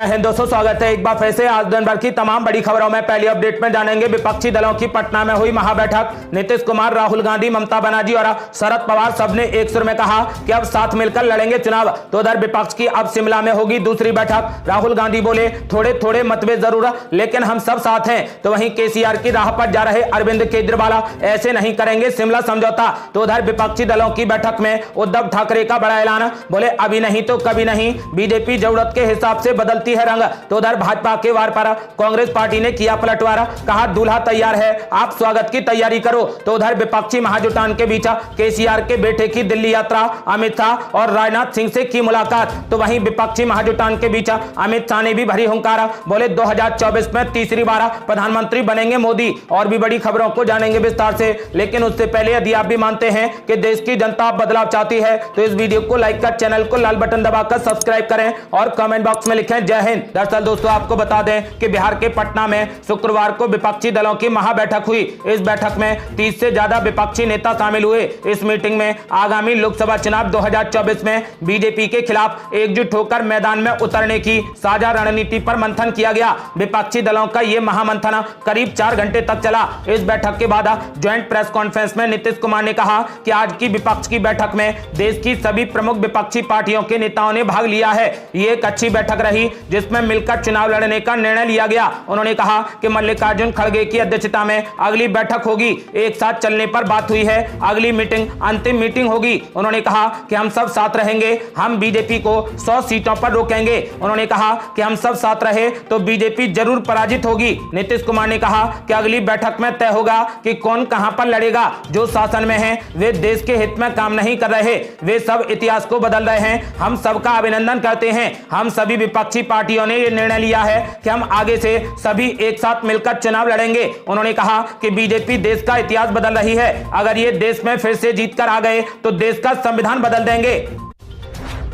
दोस्तों, स्वागत है एक बार फिर से। आज दिन भर की तमाम बड़ी खबरों में पहली अपडेट में जानेंगे विपक्षी दलों की पटना में हुई महाबैठक। नीतीश कुमार, राहुल गांधी, ममता बनर्जी और शरद पवार सबने एक सुर में कहा कि अब साथ मिलकर लड़ेंगे चुनाव। तो उधर विपक्ष की अब शिमला में होगी दूसरी बैठक। राहुल गांधी बोले, थोड़े थोड़े मतभेद जरूर लेकिन हम सब साथ हैं। तो वहीं केसीआर की राह पर जा रहे अरविंद केजरीवाल ऐसे नहीं करेंगे शिमला समझौता। तो उधर विपक्षी दलों की बैठक में उद्धव ठाकरे का बड़ा ऐलान, बोले अभी नहीं तो कभी नहीं, बीजेपी जरूरत के हिसाब से बदलती है रंग। तो उधर भाजपा के वार पर कांग्रेस पार्टी ने किया पलटवार, कहा दूल्हा तैयार है, आप स्वागत की तैयारी करो। तो उधर विपक्षी महाजुटान के बीच केसीआर के बेटे की दिल्ली यात्रा, अमित शाह और राजनाथ सिंह से की मुलाकात। तो वहीं विपक्षी महाजुटान के बीच अमित शाह ने भी भरी हुंकार, बोले 2024 में तीसरी बार प्रधानमंत्री बनेंगे मोदी। और भी बड़ी खबरों को जानेंगे विस्तार से, लेकिन उससे पहले यदि आप भी मानते हैं कि देश की जनता बदलाव चाहती है तो इस वीडियो को लाइक कर, चैनल को लाल बटन दबाकर सब्सक्राइब करें और कमेंट बॉक्स में लिखें जय हिंद। दरअसल दोस्तों, आपको बता दें कि बिहार के पटना में शुक्रवार को विपक्षी दलों की महाबैठक हुई। इस बैठक में 30 से ज्यादा विपक्षी नेता शामिल हुए। इस मीटिंग में आगामी लोकसभा चुनाव 2024 में बीजेपी के खिलाफ एकजुट होकर मैदान में उतरने की साझा रणनीति पर मंथन किया गया। विपक्षी दलों का यह महामंथन करीब 4 घंटे तक चला। इस बैठक के बाद ज्वाइंट प्रेस कॉन्फ्रेंस में नीतीश कुमार ने कहा कि आज की विपक्ष की बैठक में देश की सभी प्रमुख विपक्षी पार्टियों के नेताओं ने भाग लिया है। ये एक अच्छी बैठक रही जिसमें मिलकर चुनाव लड़ने का निर्णय लिया गया। उन्होंने कहा कि मल्लिकार्जुन खड़गे की अध्यक्षता में अगली बैठक होगी। एक साथ चलने पर बात हुई है, अगली मीटिंग अंतिम मीटिंग होगी। उन्होंने कहा कि हम सब साथ रहेंगे, हम बीजेपी को 100 सीटों पर रोकेंगे। उन्होंने कहा कि हम सब साथ रहे तो बीजेपी जरूर पराजित होगी। नीतीश कुमार ने कहा कि अगली बैठक में तय होगा कि कौन कहां पर लड़ेगा। जो शासन में है वे देश के हित में काम नहीं कर रहे, वे सब इतिहास को बदल रहे हैं। हम सबका अभिनंदन करते हैं। हम सभी विपक्षी पार्टियों ने यह निर्णय लिया है कि हम आगे से सभी एक साथ मिलकर चुनाव लड़ेंगे। उन्होंने कहा कि बीजेपी देश का इतिहास बदल रही है। अगर ये देश में फिर से जीतकर आ गए तो देश का संविधान बदल देंगे।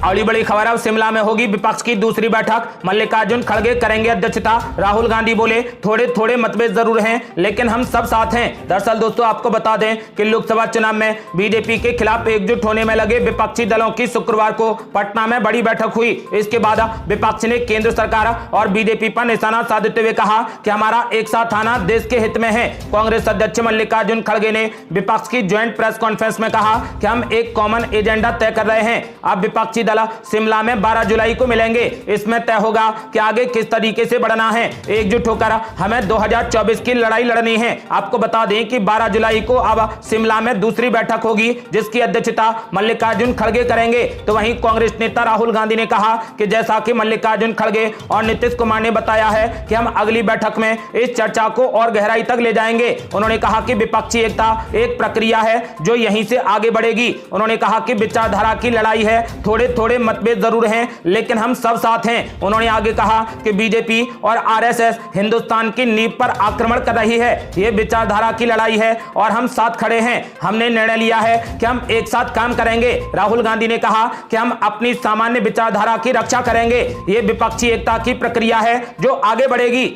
अगली बड़ी खबर, अब शिमला में होगी विपक्ष की दूसरी बैठक। मल्लिकार्जुन खड़गे करेंगे अध्यक्षता। राहुल गांधी बोले, थोड़े थोड़े मतभेद जरूर हैं लेकिन हम सब साथ हैं। दरअसल दोस्तों, आपको बता दें कि लोकसभा चुनाव में बीजेपी के खिलाफ एकजुट होने में लगे विपक्षी दलों की शुक्रवार को पटना में बड़ी बैठक हुई। इसके बाद विपक्ष ने केंद्र सरकार और बीजेपी पर निशाना साधते हुए कहा कि हमारा एक साथ आना देश के हित में है। कांग्रेस अध्यक्ष मल्लिकार्जुन खड़गे ने विपक्ष की ज्वाइंट प्रेस कॉन्फ्रेंस में कहा कि हम एक कॉमन एजेंडा तय कर रहे हैं। अब विपक्षी शिमला में 12 जुलाई को मिलेंगे। इसमें तय होगा कि आगे किस तरीके से बढ़ना है। एकजुट होकर हमें 2024 की लड़ाई लड़नी है। आपको बता दें कि 12 जुलाई को अब शिमला में दूसरी बैठक होगी जिसकी अध्यक्षता मल्लिकार्जुन खड़गे करेंगे। तो वहीं कांग्रेस नेता राहुल गांधी ने कहा कि जैसा कि मल्लिकार्जुन खड़गे और नीतीश कुमार ने बताया है कि हम अगली बैठक में इस चर्चा को और गहराई तक ले जाएंगे। उन्होंने कहा कि विपक्षी एकता एक प्रक्रिया है जो यहीं से आगे बढ़ेगी। उन्होंने कहा कि विचारधारा की लड़ाई है, थोड़े थोड़े मतभेद जरूर हैं लेकिन हम सब साथ हैं। उन्होंने आगे कहा कि बीजेपी और आरएसएस हिंदुस्तान की नींव पर आक्रमण कर रही है। यह विचारधारा की लड़ाई है और हम साथ खड़े हैं। हमने निर्णय लिया है कि हम एक साथ काम करेंगे। राहुल गांधी ने कहा कि हम अपनी सामान्य विचारधारा की रक्षा करेंगे। यह विपक्षी एकता की प्रक्रिया है जो आगे बढ़ेगी।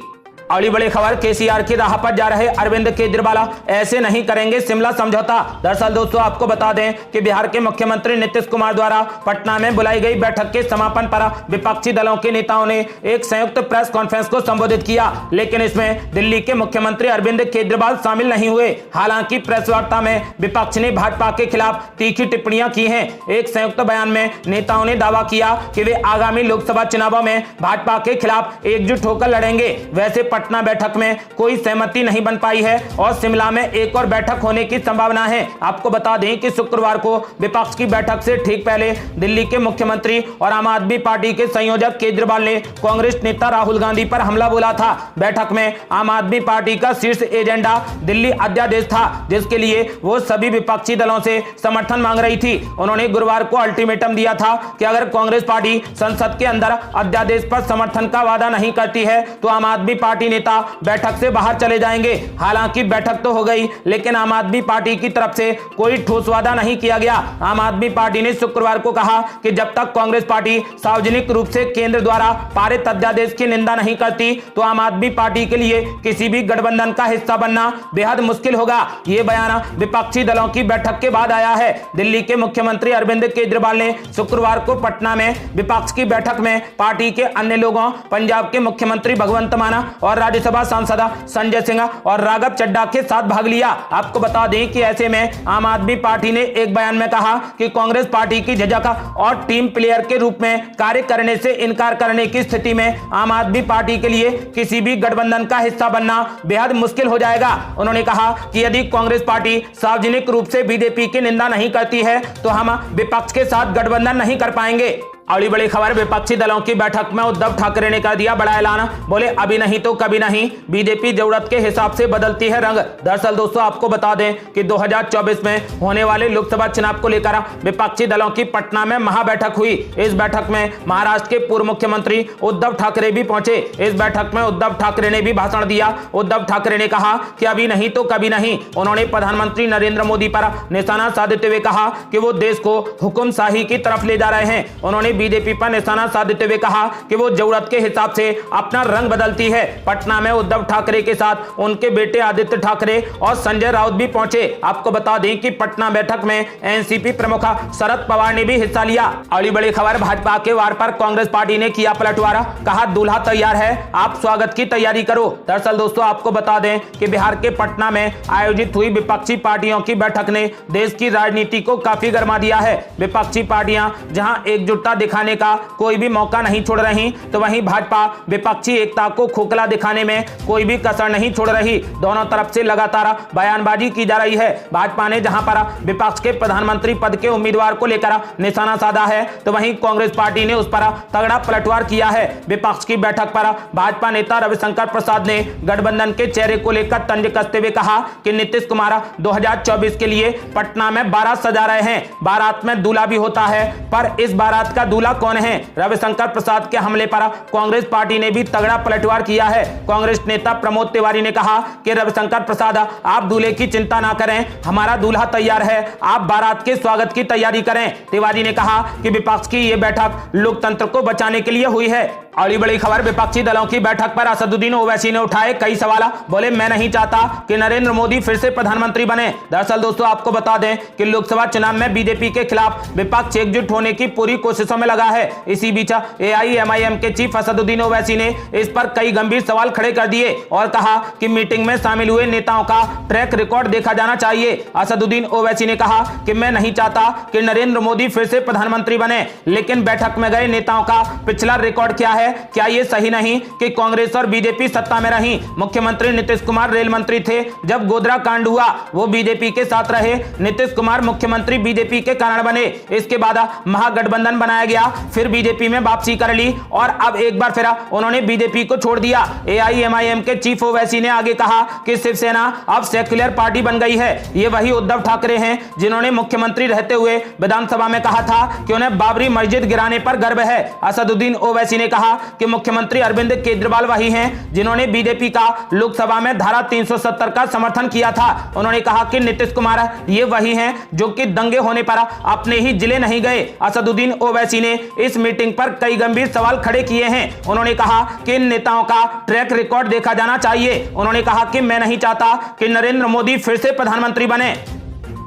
अगली बड़ी खबर, केसीआर की राह पर जा रहे अरविंद केजरीवाल ऐसे नहीं करेंगे शिमला समझौता। दरअसल दोस्तों, आपको बता दें कि बिहार के मुख्यमंत्री नीतीश कुमार द्वारा पटना में बुलाई गई बैठक के समापन पर विपक्षी दलों के नेताओं ने एक संयुक्त प्रेस कॉन्फ्रेंस को संबोधित किया, लेकिन इसमें दिल्ली के मुख्यमंत्री अरविंद केजरीवाल शामिल नहीं हुए। हालांकि प्रेस वार्ता में विपक्ष ने भाजपा के खिलाफ तीखी टिप्पणियां की हैं। एक संयुक्त बयान में नेताओं ने दावा किया कि वे आगामी लोकसभा चुनावों में भाजपा के खिलाफ एकजुट होकर लड़ेंगे। वैसे पटना बैठक में कोई सहमति नहीं बन पाई है और शिमला में एक और बैठक होने की संभावना है। आपको बता दें कि शुक्रवार को विपक्ष की बैठक से ठीक पहले दिल्ली के मुख्यमंत्री और आम आदमी पार्टी के संयोजक केजरीवाल ने कांग्रेस नेता राहुल गांधी पर हमला बोला था। बैठक में आम आदमी पार्टी का शीर्ष एजेंडा दिल्ली अध्यादेश था जिसके लिए वो सभी विपक्षी दलों से समर्थन मांग रही थी। उन्होंने गुरुवार को अल्टीमेटम दिया था कि अगर कांग्रेस पार्टी संसद के अंदर अध्यादेश पर समर्थन का वादा नहीं करती है तो आम आदमी पार्टी पार्टी नेता बैठक से बाहर चले जाएंगे। हालांकि बैठक तो हो गई, लेकिन आम आदमी पार्टी की तरफ से कोई ठोस वादा नहीं किया गया। आम आदमी पार्टी ने शुक्रवार को कहा कि जब तक कांग्रेस पार्टी सार्वजनिक रूप से केंद्र द्वारा पारित अध्यादेश की निंदा नहीं करती तो आम आदमी पार्टी के लिए किसी भी गठबंधन का हिस्सा बनना बेहद मुश्किल होगा। यह बयान विपक्षी दलों की बैठक के बाद आया है। दिल्ली के मुख्यमंत्री अरविंद केजरीवाल ने शुक्रवार को पटना में विपक्ष की बैठक में पार्टी के अन्य लोगों, पंजाब के मुख्यमंत्री भगवंत मान और राज्यसभा सांसद संजय सिंह और राघव चड्ढा के साथ भाग लिया। आपको बता दें कि ऐसे में आम आदमी पार्टी ने एक बयान में कहा कि कांग्रेस पार्टी की झिझक और टीम प्लेयर के रूप में कार्य करने से इनकार करने की स्थिति में आम आदमी पार्टी के लिए किसी भी गठबंधन का हिस्सा बनना बेहद मुश्किल हो जाएगा। उन्होंने कहा कि यदि कांग्रेस पार्टी सार्वजनिक रूप से बीजेपी की निंदा नहीं करती है तो हम विपक्ष के साथ गठबंधन नहीं कर पाएंगे। अगली बड़ी खबर, विपक्षी दलों की बैठक में उद्धव ठाकरे ने कर दिया बड़ा ऐलान। बोले अभी नहीं तो कभी नहीं, बीजेपी जरूरत के हिसाब से बदलती है रंग। दरअसल दोस्तों आपको बता दें कि 2024 में होने वाले लोकसभा चुनाव को लेकर विपक्षी दलों की पटना में महाबैठक हुई। इस बैठक में महाराष्ट्र के पूर्व मुख्यमंत्री उद्धव ठाकरे भी पहुंचे। इस बैठक में उद्धव ठाकरे ने भी भाषण दिया। उद्धव ठाकरे ने कहा कि अभी नहीं तो कभी नहीं। उन्होंने प्रधानमंत्री नरेंद्र मोदी पर निशाना साधते हुए कहा कि वो देश को हुक्मशाही की तरफ ले जा रहे हैं। उन्होंने बीजेपी पर निशाना साधते हुए कहा कि वो जरूरत के हिसाब से अपना रंग बदलती है। पटना में उद्धव ठाकरे के साथ उनके बेटे आदित्य ठाकरे और संजय राउत भी पहुंचे। आपको बता दें कि पटना बैठक में एनसीपी प्रमुख शरद पवार ने भी हिस्सा लिया। अगली बड़ी खबर, भाजपा के वार पर कांग्रेस पार्टी ने किया पलटवार। कहा दूल्हा तैयार है, आप स्वागत की तैयारी करो। दरअसल दोस्तों आपको बता दें कि बिहार के पटना में आयोजित हुई विपक्षी पार्टियों की बैठक ने देश की राजनीति को काफी गर्मा दिया है। विपक्षी पार्टियां जहां एकजुटता दिखाने का कोई भी मौका नहीं छोड़ रही, तो वहीं भाजपा विपक्षी एकता को खोखला दिखाने में कोई भी कसर नहीं छोड़ रही। दोनों तरफ से लगातार बयानबाजी की जा रही है। भाजपा ने जहां पर विपक्ष के प्रधानमंत्री पद के उम्मीदवार को लेकर निशाना साधा है, तो वहीं कांग्रेस पार्टी ने उस पर तगड़ा पलटवार किया है। विपक्ष की बैठक पर भाजपा नेता रविशंकर प्रसाद ने गठबंधन के चेहरे को लेकर तंज कसते हुए कहा कि नीतीश कुमार 2024 के लिए पटना में बारात सजा रहे हैं। बारात में दूल्हा भी होता है, पर इस बारात का दूल्हा कौन है? रविशंकर प्रसाद के हमले पर कांग्रेस पार्टी ने भी तगड़ा पलटवार किया है। कांग्रेस नेता प्रमोद तिवारी ने कहा कि रविशंकर प्रसाद आप दूल्हे की चिंता ना करें, हमारा दूल्हा तैयार है, आप बारात के स्वागत की तैयारी करें। तिवारी ने कहा कि विपक्ष की यह बैठक लोकतंत्र को बचाने के लिए हुई है। अगली बड़ी खबर, विपक्षी दलों की बैठक पर असदुद्दीन ओवैसी ने उठाए कई सवाल। बोले मैं नहीं चाहता कि नरेंद्र मोदी फिर से प्रधानमंत्री बने। दरअसल दोस्तों आपको बता दें कि लोकसभा चुनाव में बीजेपी के खिलाफ विपक्ष एकजुट होने की पूरी कोशिशों में लगा है। इसी बीच एआईएमआईएम के चीफ असदुद्दीन ओवैसी ने इस पर कई गंभीर सवाल खड़े कर दिए और कहा कि मीटिंग में शामिल हुए नेताओं का ट्रैक रिकॉर्ड देखा जाना चाहिए। असदुद्दीन ओवैसी ने कहा कि मैं नहीं चाहता कि नरेंद्र मोदी फिर से प्रधानमंत्री बने, लेकिन बैठक में गए नेताओं का पिछला रिकॉर्ड क्या है? क्या यह सही नहीं कि कांग्रेस और बीजेपी सत्ता में रही? मुख्यमंत्री नीतीश कुमार रेल मंत्री थे जब गोधरा कांड हुआ, वो बीजेपी के साथ रहे। नीतीश कुमार मुख्यमंत्री बीजेपी के कारण बने। इसके बाद महागठबंधन बनाया गया, फिर बीजेपी में वापसी कर ली और अब एक बार फिर उन्होंने बीजेपी को छोड़ दिया। एआईएमआईएम के चीफ ओवैसी ने आगे कहा कि शिवसेना अब सेक्युलर पार्टी बन गई है। ये वही उद्धव ठाकरे हैं जिन्होंने मुख्यमंत्री रहते हुए विधानसभा में कहा था कि उन्हें बाबरी मस्जिद गिराने पर गर्व है। असदुद्दीन ओवैसी ने कहा कि मुख्यमंत्री अरविंद केजरीवाल वही हैं जिन्होंने बीजेपी का लोकसभा में धारा 370 का समर्थन किया था। उन्होंने कहा कि नीतीश कुमार ये वही हैं जो कि दंगे होने पर अपने ही जिले नहीं गए। असदुद्दीन ओवैसी ने इस मीटिंग पर कई गंभीर सवाल खड़े किए हैं। उन्होंने कहा कि इन नेताओं का ट्रैक रिकॉर्ड देखा जाना चाहिए। उन्होंने कहा कि मैं नहीं चाहता कि नरेंद्र मोदी फिर से प्रधानमंत्री बने।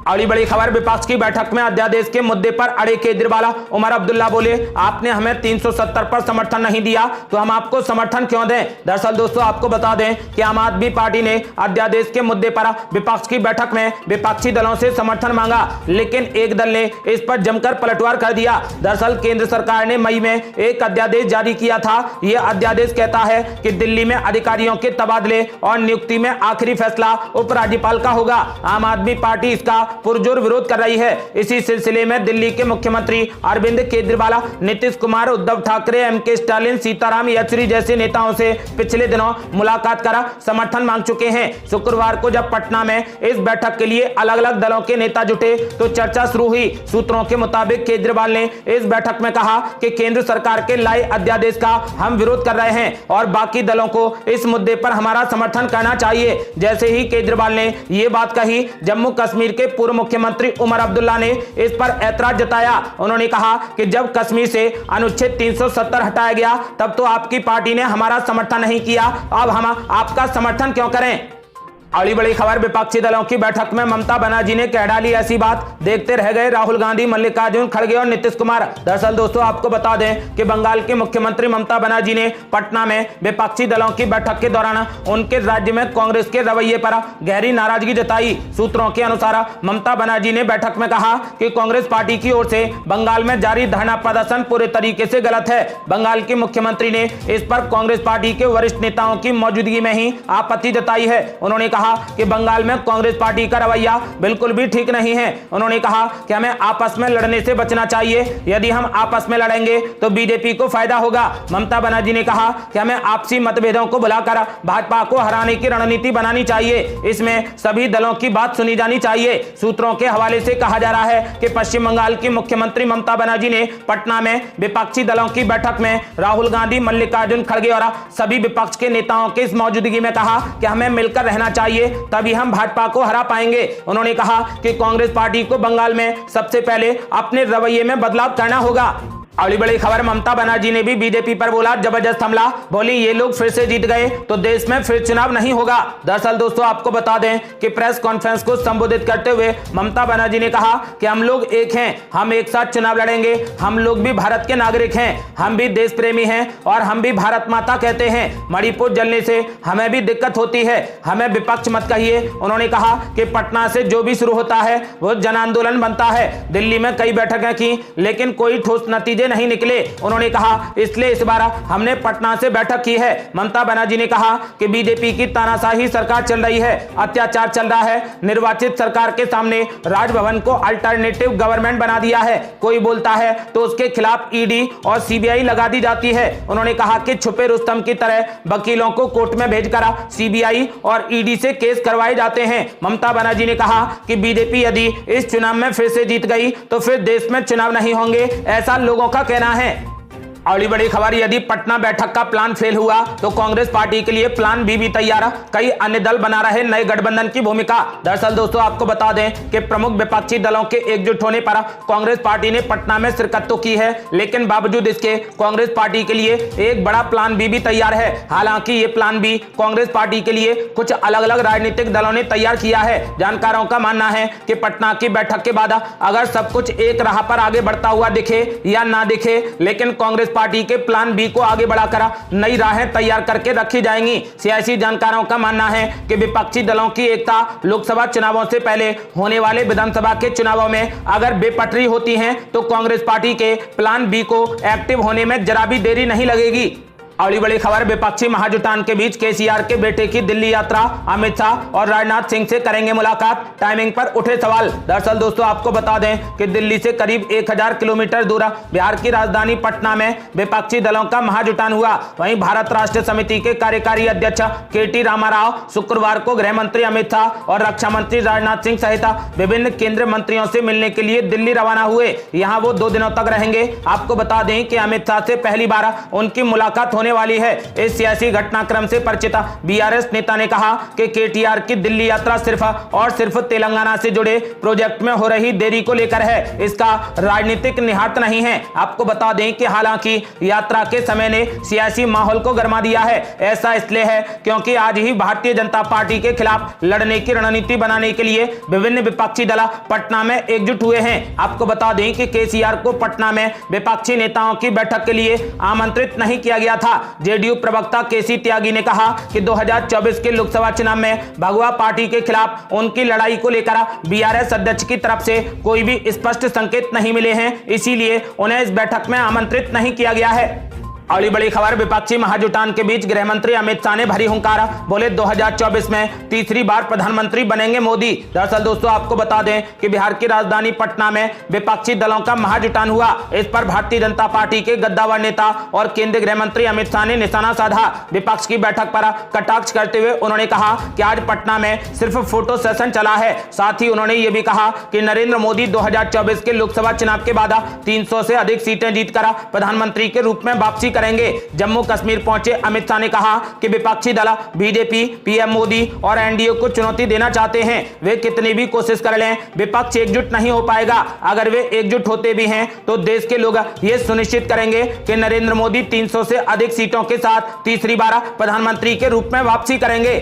अगली बड़ी खबर, विपक्ष की बैठक में अध्यादेश के मुद्दे पर अड़े केजरीवाल। उमर अब्दुल्ला बोले आपने हमें 370 पर समर्थन नहीं दिया तो हम आपको समर्थन क्यों दें? दरअसल दोस्तों आपको बता दें कि आम आदमी पार्टी ने अध्यादेश के मुद्दे पर विपक्ष की बैठक में विपक्षी दलों से समर्थन मांगा, लेकिन एक दल ने इस पर जमकर पलटवार कर दिया। दरअसल केंद्र सरकार ने मई में एक अध्यादेश जारी किया था। यह अध्यादेश कहता है कि दिल्ली में अधिकारियों के तबादले और नियुक्ति में आखिरी फैसला उपराज्यपाल का होगा। आम आदमी पार्टी इसका पुरजोर विरोध कर रही है। इसी सिलसिले में दिल्ली के मुख्यमंत्री अरविंद केजरीवाल, नीतीश कुमार, उद्धव ठाकरे, एमके स्टालिन, सीताराम येचुरी जैसे नेताओं से पिछले दिनों मुलाकात कर समर्थन मांग चुके हैं। शुक्रवार को जब पटना में इस बैठक के लिए अलग अलग दलों के नेता जुटे तो चर्चा शुरू हुई। सूत्रों के मुताबिक केजरीवाल ने इस बैठक में कहा कि केंद्र सरकार के लाए अध्यादेश का हम विरोध कर रहे हैं और बाकी दलों को इस मुद्दे पर हमारा समर्थन करना चाहिए। जैसे ही केजरीवाल ने यह बात कही, जम्मू कश्मीर के पूर्व मुख्यमंत्री उमर अब्दुल्ला ने इस पर ऐतराज जताया। उन्होंने कहा कि जब कश्मीर से अनुच्छेद 370 हटाया गया तब तो आपकी पार्टी ने हमारा समर्थन नहीं किया, अब हम आपका समर्थन क्यों करें। अगली बड़ी खबर, विपक्षी दलों की बैठक में ममता बनर्जी ने कह डाली ऐसी बात, देखते रह गए राहुल गांधी, मल्लिकार्जुन खड़गे और नीतीश कुमार। दरअसल दोस्तों आपको बता दें कि बंगाल की मुख्यमंत्री ममता बनर्जी ने पटना में विपक्षी दलों की बैठक के दौरान उनके राज्य में कांग्रेस के रवैये पर गहरी नाराजगी जताई। सूत्रों के अनुसार ममता बनर्जी ने बैठक में कहा कि कांग्रेस पार्टी की ओर से बंगाल में जारी धरना प्रदर्शन पूरे तरीके से गलत है। बंगाल की मुख्यमंत्री ने इस पर कांग्रेस पार्टी के वरिष्ठ नेताओं की मौजूदगी में ही आपत्ति जताई है। उन्होंने कहा कि बंगाल में कांग्रेस पार्टी का रवैया बिल्कुल भी ठीक नहीं है। उन्होंने कहा कि हमें आपस में लड़ने से बचना चाहिए, यदि हम आपस में लड़ेंगे तो बीजेपी को फायदा होगा। ममता बनर्जी ने कहा कि हमें आपसी मतभेदों को भुलाकर भाजपा को हराने की रणनीति बनानी चाहिए, इसमें सभी दलों की बात सुनी जानी चाहिए। सूत्रों के हवाले से कहा जा रहा है कि पश्चिम बंगाल की मुख्यमंत्री ममता बनर्जी ने पटना में विपक्षी दलों की बैठक में राहुल गांधी, मल्लिकार्जुन खड़गे और सभी विपक्ष के नेताओं की इस मौजूदगी में कहा कि हमें मिलकर रहना चाहिए, तभी हम भाजपा को हरा पाएंगे। उन्होंने कहा कि कांग्रेस पार्टी को बंगाल में सबसे पहले अपने रवैये में बदलाव करना होगा। अगली बड़ी खबर, ममता बनर्जी ने भी बीजेपी पर बोला जबरदस्त हमला, बोली ये लोग फिर से जीत गए तो देश में फिर चुनाव नहीं होगा। दरअसल दोस्तों आपको बता दें कि प्रेस कॉन्फ्रेंस को संबोधित करते हुए ममता बनर्जी ने कहा कि हम लोग एक हैं, हम एक साथ चुनाव लड़ेंगे, हम लोग भी भारत के नागरिक हैं, हम भी देश प्रेमी हैं और हम भी भारत माता कहते हैं। मणिपुर जलने से हमें भी दिक्कत होती है, हमें विपक्ष मत कहिए। उन्होंने कहा कि पटना से जो भी शुरू होता है वो जन आंदोलन बनता है। दिल्ली में कई बैठकें की लेकिन कोई ठोस नतीजे नहीं निकले। उन्होंने कहा इसलिए इस बार हमने पटना से बैठक की है। ममता बनर्जी ने कहा कि बीजेपी की तानाशाही सरकार चल रही है, अत्याचार चल रहा है, निर्वाचित सरकार के सामने राजभवन को अल्टरनेटिव गवर्नमेंट बना दिया है, कोई बोलता है तो उसके खिलाफ ईडी और सीबीआई लगा दी जाती है। उन्होंने कहा कि छुपे रुस्तम की तरह वकीलों को कोर्ट में भेजकर सीबीआई और ईडी से केस करवाए जाते हैं। ममता बनर्जी ने कहा कि बीजेपी यदि इस चुनाव में फिर से जीत गई तो फिर देश में चुनाव नहीं होंगे, ऐसा लोगों का कहना है। अगली बड़ी खबर, यदि पटना बैठक का प्लान फेल हुआ तो कांग्रेस पार्टी के लिए प्लान बी भी तैयार, कई अन्य दल बना रहे नए गठबंधन की भूमिका। दरअसल दोस्तों आपको बता दें कि प्रमुख विपक्षी दलों के एकजुट होने पर कांग्रेस पार्टी ने पटना में शिरकत तो की है, लेकिन बावजूद इसके कांग्रेस पार्टी के लिए एक बड़ा प्लान बी भी तैयार है। हालांकि ये प्लान बी कांग्रेस पार्टी के लिए कुछ अलग अलग राजनीतिक दलों ने तैयार किया है। जानकारों का मानना है कि पटना की बैठक के बाद अगर सब कुछ एक राह पर आगे बढ़ता हुआ दिखे या ना दिखे, लेकिन कांग्रेस पार्टी के प्लान बी को आगे बढ़ाकर नई राहें तैयार करके रखी जाएंगी। सियासी जानकारों का मानना है कि विपक्षी दलों की एकता लोकसभा चुनावों से पहले होने वाले विधानसभा के चुनावों में अगर बेपटरी होती है तो कांग्रेस पार्टी के प्लान बी को एक्टिव होने में जरा भी देरी नहीं लगेगी। अगली बड़ी खबर, विपक्षी महाजुटान के बीच केसीआर के बेटे की दिल्ली यात्रा, अमित शाह और राजनाथ सिंह से करेंगे मुलाकात, टाइमिंग पर उठे सवाल। दरअसल दोस्तों आपको बता दें कि दिल्ली से करीब 1000 किलोमीटर दूर बिहार की राजधानी पटना में विपक्षी दलों का महाजुटान हुआ। वहीं भारत राष्ट्र समिति के कार्यकारी अध्यक्ष केटी रामाराव शुक्रवार को गृह मंत्री अमित शाह और रक्षा मंत्री राजनाथ सिंह सहित विभिन्न केंद्रीय मंत्रियों से मिलने के लिए दिल्ली रवाना हुए। यहाँ वो 2 दिनों तक रहेंगे। आपको बता दें कि अमित शाह से पहली बार उनकी मुलाकात होने वाली है। इस सियासी घटनाक्रम से परिचित बीआरएस नेता ने कहा कि केटीआर की दिल्ली यात्रा सिर्फ और सिर्फ तेलंगाना से जुड़े प्रोजेक्ट में हो रही देरी को लेकर है, इसका राजनीतिक निहितार्थ नहीं है। आपको बता दें कि हालांकि यात्रा के समय ने सियासी माहौल को गरमा दिया है। ऐसा इसलिए है क्योंकि आज ही भारतीय जनता पार्टी के खिलाफ लड़ने की रणनीति बनाने के लिए विभिन्न विपक्षी दल पटना में एकजुट हुए हैं। आपको बता दें कि केसीआर को पटना में विपक्षी नेताओं की बैठक के लिए आमंत्रित नहीं किया गया था। जेडीयू प्रवक्ता केसी त्यागी ने कहा कि 2024 के लोकसभा चुनाव में भगवा पार्टी के खिलाफ उनकी लड़ाई को लेकर बीआरएस अध्यक्ष की तरफ से कोई भी स्पष्ट संकेत नहीं मिले हैं, इसीलिए उन्हें इस बैठक में आमंत्रित नहीं किया गया है। अगली बड़ी खबर, विपक्षी महाजुटान के बीच गृह मंत्री अमित शाह ने भरी हुंकार, बोले 2024 में तीसरी बार प्रधानमंत्री बनेंगे मोदी। दरअसल दोस्तों आपको बता दें कि बिहार की राजधानी पटना में विपक्षी दलों का महाजुटान हुआ। इस पर भारतीय जनता पार्टी के गद्दावर नेता और केंद्रीय गृह मंत्री अमित शाह ने निशाना साधा। विपक्ष की बैठक पर कटाक्ष करते हुए उन्होंने कहा कि आज पटना में सिर्फ फोटो सेशन चला है। साथ ही उन्होंने ये भी कहा कि नरेंद्र मोदी 2024 के लोकसभा चुनाव के बाद 300 से अधिक सीटें जीतकर प्रधानमंत्री के रूप में वापसी करेंगे। जम्मू कश्मीर पहुंचे अमित शाह ने कहा कि विपक्षी दल बीजेपी, पीएम मोदी और एनडीए को चुनौती देना चाहते हैं। वे कितनी भी कोशिश कर लें, विपक्ष एकजुट नहीं हो पाएगा। अगर वे एकजुट होते भी हैं तो देश के लोग ये सुनिश्चित करेंगे कि नरेंद्र मोदी 300 से अधिक सीटों के साथ तीसरी बार प्रधानमंत्री के रूप में वापसी करेंगे।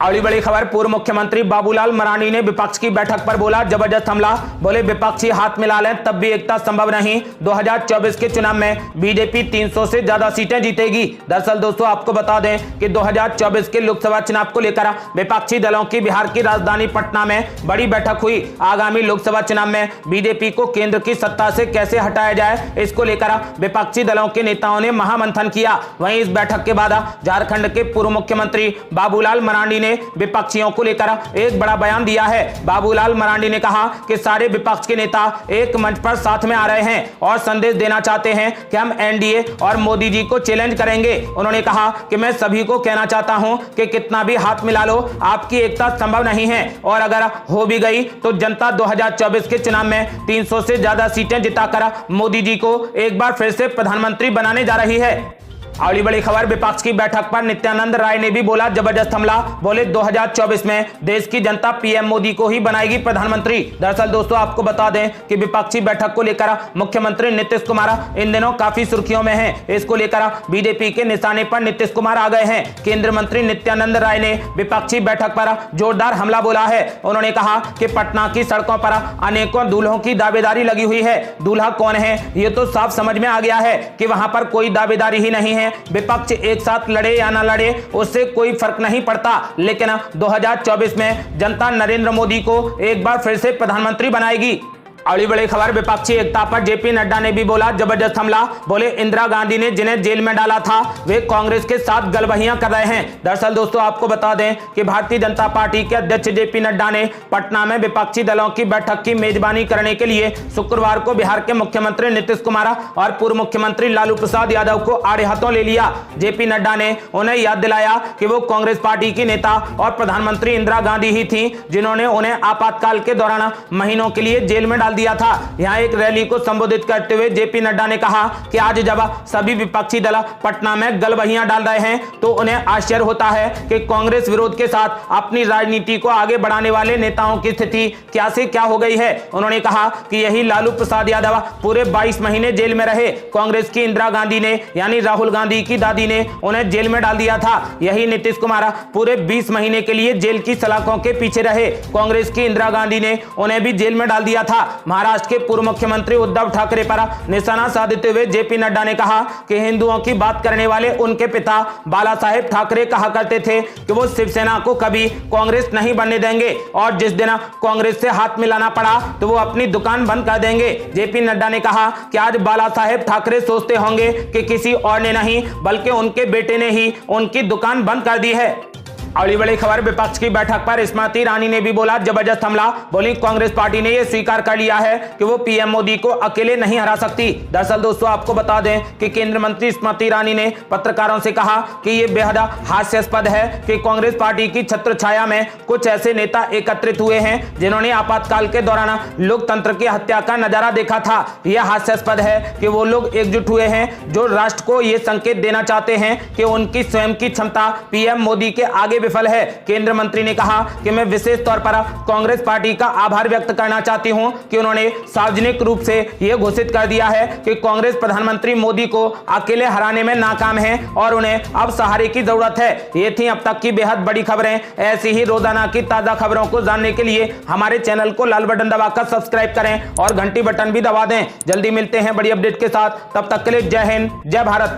अगली बड़ी खबर, पूर्व मुख्यमंत्री बाबूलाल मरांडी ने विपक्ष की बैठक पर बोला जबरदस्त हमला, बोले विपक्षी हाथ मिला लें तब भी एकता संभव नहीं। 2024 के चुनाव में बीजेपी 300 से ज्यादा सीटें जीतेगी। दरअसल दोस्तों आपको बता दें कि 2024 के लोकसभा चुनाव को लेकर विपक्षी दलों की बिहार की राजधानी पटना में बड़ी बैठक हुई। आगामी लोकसभा चुनाव में बीजेपी को केंद्र की सत्ता से कैसे हटाया जाए, इसको लेकर विपक्षी दलों के नेताओं ने महामंथन किया। वहीं इस बैठक के बाद झारखंड के पूर्व मुख्यमंत्री बाबूलाल मरांडी विपक्षियों को लेकर एक बड़ा बयान दिया है। बाबूलाल मरांडी ने कहा कि सारे विपक्ष के नेता एक मंच पर साथ में आ रहे हैं और संदेश देना चाहते हैं कि हम एनडीए और मोदी जी को चैलेंज करेंगे। उन्होंने कहा कि मैं सभी को कहना चाहता हूं कि कितना भी हाथ मिला लो, आपकी एकता संभव नहीं है और अगर हो भी गई तो जनता 2024 के चुनाव में 300 से ज्यादा सीटें जिताकर मोदी जी को एक बार फिर से प्रधानमंत्री बनाने जा रही है। अगली बड़ी खबर, विपक्ष की बैठक पर नित्यानंद राय ने भी बोला जबरदस्त हमला, बोले 2024 में देश की जनता पीएम मोदी को ही बनाएगी प्रधानमंत्री। दरअसल दोस्तों आपको बता दें कि विपक्षी बैठक को लेकर मुख्यमंत्री नीतीश कुमार इन दिनों काफी सुर्खियों में हैं। इसको लेकर बीजेपी के निशाने पर नीतीश कुमार आ गए हैं। केंद्रीय मंत्री नित्यानंद राय ने विपक्षी बैठक पर जोरदार हमला बोला है। उन्होंने कहा कि पटना की सड़कों पर अनेकों दूल्हों की दावेदारी लगी हुई है। दूल्हा कौन है ये तो साफ समझ में आ गया है कि वहां पर कोई दावेदारी ही नहीं है। विपक्ष एक साथ लड़े या ना लड़े उससे कोई फर्क नहीं पड़ता, लेकिन 2024 में जनता नरेंद्र मोदी को एक बार फिर से प्रधानमंत्री बनाएगी। अगली बड़ी खबर, विपक्षी एकता पर जेपी नड्डा ने भी बोला जबरदस्त हमला, बोले इंदिरा गांधी ने जिन्हें जेल में डाला था वे कांग्रेस के साथ गलबहियां कर रहे हैं। दरअसल दोस्तों आपको बता दें कि भारतीय जनता पार्टी के अध्यक्ष जेपी नड्डा ने पटना में विपक्षी दलों की बैठक की मेजबानी करने के लिए शुक्रवार को बिहार के मुख्यमंत्री नीतीश कुमार और पूर्व मुख्यमंत्री लालू प्रसाद यादव को आड़े हाथों ले लिया। जेपी नड्डा ने उन्हें याद दिलाया कि वो कांग्रेस पार्टी की नेता और प्रधानमंत्री इंदिरा गांधी ही थी जिन्होंने उन्हें आपातकाल के दौरान महीनों के लिए जेल में डाल दिया था। यहां एक रैली को संबोधित करते हुए जेपी नड्डा ने कहा कि आज जब सभी विपक्षी दल पटना में गलबहियां डाल रहे हैं तो उन्हें आश्चर्य होता है कि कांग्रेस विरोध के साथ अपनी राजनीति को आगे बढ़ाने वाले नेताओं की स्थिति क्या से क्या हो गई है। उन्होंने कहा कि यही लालू प्रसाद यादव पूरे 22 महीने जेल में रहे। कांग्रेस की इंदिरा गांधी ने यानी राहुल गांधी की दादी ने उन्हें जेल में डाल दिया था। यही नीतीश कुमार पूरे 20 महीने के लिए जेल की सलाखों के पीछे रहे। कांग्रेस की इंदिरा गांधी ने उन्हें भी जेल में डाल दिया था। महाराष्ट्र के पूर्व मुख्यमंत्री उद्धव ठाकरे पर निशाना साधते हुए जेपी नड्डा ने कहा कि हिंदुओं की बात करने वाले उनके पिता बाला साहेब ठाकरे कहा करते थे कि वो शिवसेना को कभी कांग्रेस नहीं बनने देंगे और जिस दिन कांग्रेस से हाथ मिलाना पड़ा तो वो अपनी दुकान बंद कर देंगे। जेपी नड्डा ने कहा कि आज बाला साहेब ठाकरे सोचते होंगे कि किसी और ने नहीं बल्कि उनके बेटे ने ही उनकी दुकान बंद कर दी है। अगली बड़ी खबर, विपक्ष की बैठक पर स्मृति ईरानी ने भी बोला जबरदस्त हमला, बोली कांग्रेस पार्टी ने यह स्वीकार कर लिया है कि वो पीएम मोदी को अकेले नहीं हरा सकती। दरअसल दोस्तों आपको बता दें कि केंद्रीय मंत्री स्मृति ईरानी ने पत्रकारों से कहा कि यह बेहद हास्यास्पद है कि कांग्रेस पार्टी की छत्र छाया में कुछ ऐसे नेता एकत्रित हुए हैं जिन्होंने आपातकाल के दौरान लोकतंत्र की हत्या का नजारा देखा था। यह हास्यास्पद है कि वो लोग एकजुट हुए हैं जो राष्ट्र को यह संकेत देना चाहते हैं कि उनकी स्वयं की क्षमता पीएम मोदी के आगे विफल है। केंद्रीय मंत्री ने कहा कि मैं विशेष तौर पर कांग्रेस पार्टी का आभार व्यक्त करना चाहती हूं कि उन्होंने सार्वजनिक रूप से यह घोषित कर दिया है कि कांग्रेस प्रधानमंत्री मोदी को अकेले हराने में नाकाम है और उन्हें अब सहारे की जरूरत है। ये थी अब तक की बेहद बड़ी खबरें। ऐसी ही रोजाना की ताजा खबरों को जानने के लिए हमारे चैनल को लाल बटन दबाकर सब्सक्राइब करें और घंटी बटन भी दबा दें। जल्दी मिलते हैं बड़ी अपडेट के साथ, तब तक के लिए जय हिंद जय भारत।